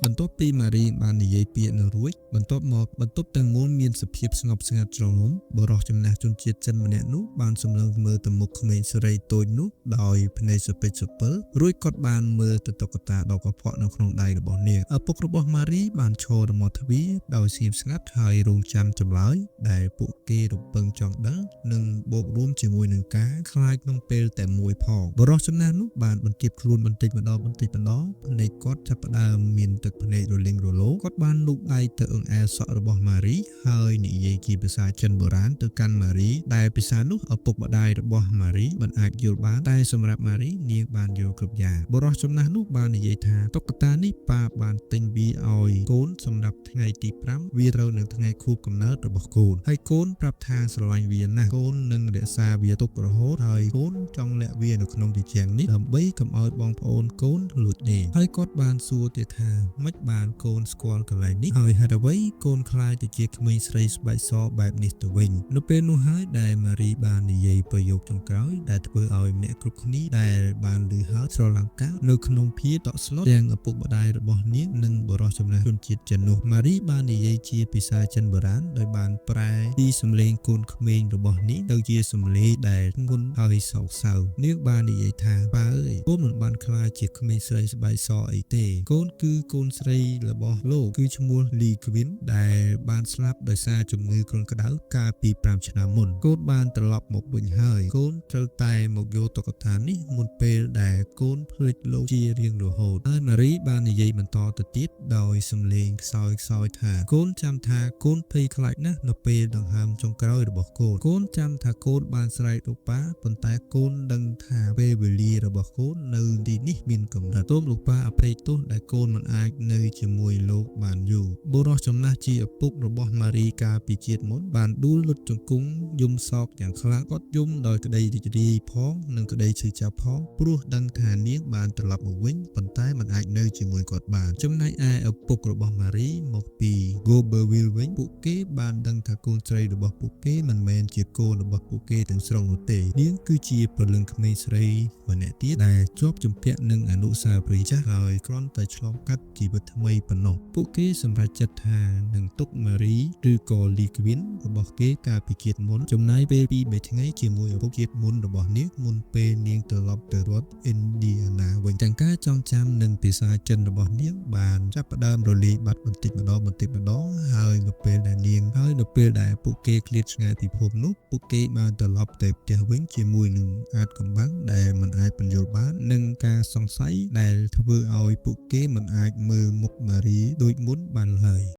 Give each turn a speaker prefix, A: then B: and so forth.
A: បន្ទាប់ពីម៉ារីបាននិយាយពាក្យនោះរួចបន្ទាប់មកបន្ទប់ទាំងមូលមានសភាពស្ងប់ស្ងាត់ជ្រងំបុរសចំណាស់ជនជាតិចិនម្នាក់នោះបានសម្លឹងមើលទៅមុខក្មេងស្រីតូចនោះដោយភ្នែកសពេចសពិលរួចគាត់បានមើលទៅតុក្កតាដ៏កខ្វក់នៅក្នុងដៃរបស់នាងឪពុករបស់ម៉ារីបានឈរនៅមាត់ទ្វារដោយស្ងៀមស្ងាត់ហើយរង់ចាំចម្លើយដែលពួកគេរំពឹងចង់ដឹងនិងបូករួមជាមួយនឹងការខ្លាចក្នុងពេលតែមួយផងបុរសចំណាស់នោះបានបន្ទាបខ្លួនបន្តិចម្ដងភ្នែកគាត់ចាប់ផ្ដើមមានទឹកភ្នែករលីងរលោងគាត់បានលូកដៃទៅអង្អែលសក់របស់ម៉ារីហើយនិយាយជាភាសាចិនបុរាណទៅកាន់ម៉ារីដែលភាសានោះឪពុកម្ដាយរបស់ម៉ារីមិនអាចយល់បានតែសម្រាប់ម៉ារីនាងបានយល់គ្រប់យ៉ាងបុរសចំណាស់នោះបាននិយាយថាតុក្កតានេះប៉ាបានទិញវាឲ្យកូនសម្រាប់ថ្ងៃទី5វាត្រូវនឹងថ្ងៃខួបកំណើតរបស់កូនហើយកូនប្រាប់ថាស្រឡាញ់វាណាស់កូននឹងរក្សាវាទុករហូតហើយកូនចង់លាក់វានៅក្នុងទីជាងនេះដើម្បីកុំឲ្យបងប្អូនកូនលួចទេហើយគាត់បានសួរទៀតថាម៉េចបានកូនស្គាល់កន្លែងនេះហើយហេតុអ្វីកូនខ្លាចទៅជាក្មេងស្រីស្បែកសបែបនេះទៅវិញនៅពេលនោះហើយដែលម៉ារីបាននិយាយប្រយោគចុងក្រោយដែលធ្វើឲ្យអ្នកគ្រប់គ្នាដែលបានឮហើយស្រឡំកានៅក្នុងភាតក់ស្លុតទាំងឪពុកម្ដាយរបស់នាងនិងបុរសចំណាស់ជនជាតិចិននោះម៉ារីបាននិយាយជាភាសាចិនបុរាណដោយបានប្រែពីសំឡេងកូនក្មេងរបស់នាងទៅជាសំឡេងដែលធ្ងន់ហើយសោកសៅនាងបាននិយាយថាប៉ាអើយកូនមិនបានខ្លាចជាក្មេងស្រីស្បែកសអីទេកូនគឺកូនស្រីរបស់លោកគឺឈ្មោះលីគ្វីនដែលបានស្លាប់ដោយសារជំងឺគ្រុនក្តៅកាលពី5ឆ្នាំមុនកូនបានត្រឡប់មកវិញហើយកូនត្រូវតែមកយកតុក្កតានេះមុនពេលដែលកូនភ្លេចលោកជារៀងរហូតហើយម៉ារីបាននិយាយបន្តទៅទៀតដោយសំឡេងខ្សោយថាកូនចាំថាកូនភ័យខ្លាចណាស់នៅពេលដង្ហើមចុងក្រោយរបស់កូនចាំថាកូនបានស្រែកលោកប៉ាប៉ុន្តែកូនដឹងថាពេលវេលារបស់កូននៅទីនេះមានកម្រិតសូមលោកប៉ាអភ័យទោសដែលកូនមិនអាចនៅជាមួយលោកបានយូរបុរសចំណាស់ជាឪពុករបស់ម៉ារីកាលពីជាតិមុនបានដួលលុតជង្គង់យំសោកយ៉ាងខ្លាំងគាត់យំដោយក្តីរីករាយផងនិងក្តីឈឺចាប់ផងព្រោះដឹងថានាងបានត្រឡប់មកវិញប៉ុន្តែមិនអាចនៅជាមួយគាត់បានចំណែកឯឪពុករបស់ម៉ារីមកពី Goberville វិញពួកគេបានដឹងថាកូនស្រីរបស់ពួកគេមិនមែនជាកូនរបស់ពួកគេទាំងស្រុងនោះទេនាងគឺជាព្រលឹងក្មេងស្រីម្នាក់ទៀតដែលជាប់ជំពាក់នឹងអនុស្សាវរីយ៍ចាស់ហើយគ្រាន់តែឆ្លងកាត់ជីវិតថ្មីប៉ុណ្ណោះពួកគេសម្រេចចិត្តថានឹងទុកម៉ារីឬក៏លីគ្វីនរបស់គេកាលពីជាតិមុនចំណាយពេល2-3ថ្ងៃជាមួយឪពុកជាតិមុនរបស់នាងមុនពេលនាងត្រឡប់ទៅរដ្ឋអ៊ីនឌីយ៉ាណាវិញទាំងការចងចាំនិងភាសាចិនរបស់នាងបានចាប់ផ្ដើមរលាយបាត់បន្តិចម្ដងហើយនៅពេលដែលពួកគេឃ្លាតឆ្ងាយពីភពនោះពួកគេបានត្រឡប់ទៅផ្ទះវិញជាមួយនឹងអាថ៌កំបាំងដែលមិនអាចពន្យល់បាននិងការសង្ស័យដែលធ្វើឲ្យពួកគេមិនអាចមើលមុខម៉ារីដូចមុនបានឡើយ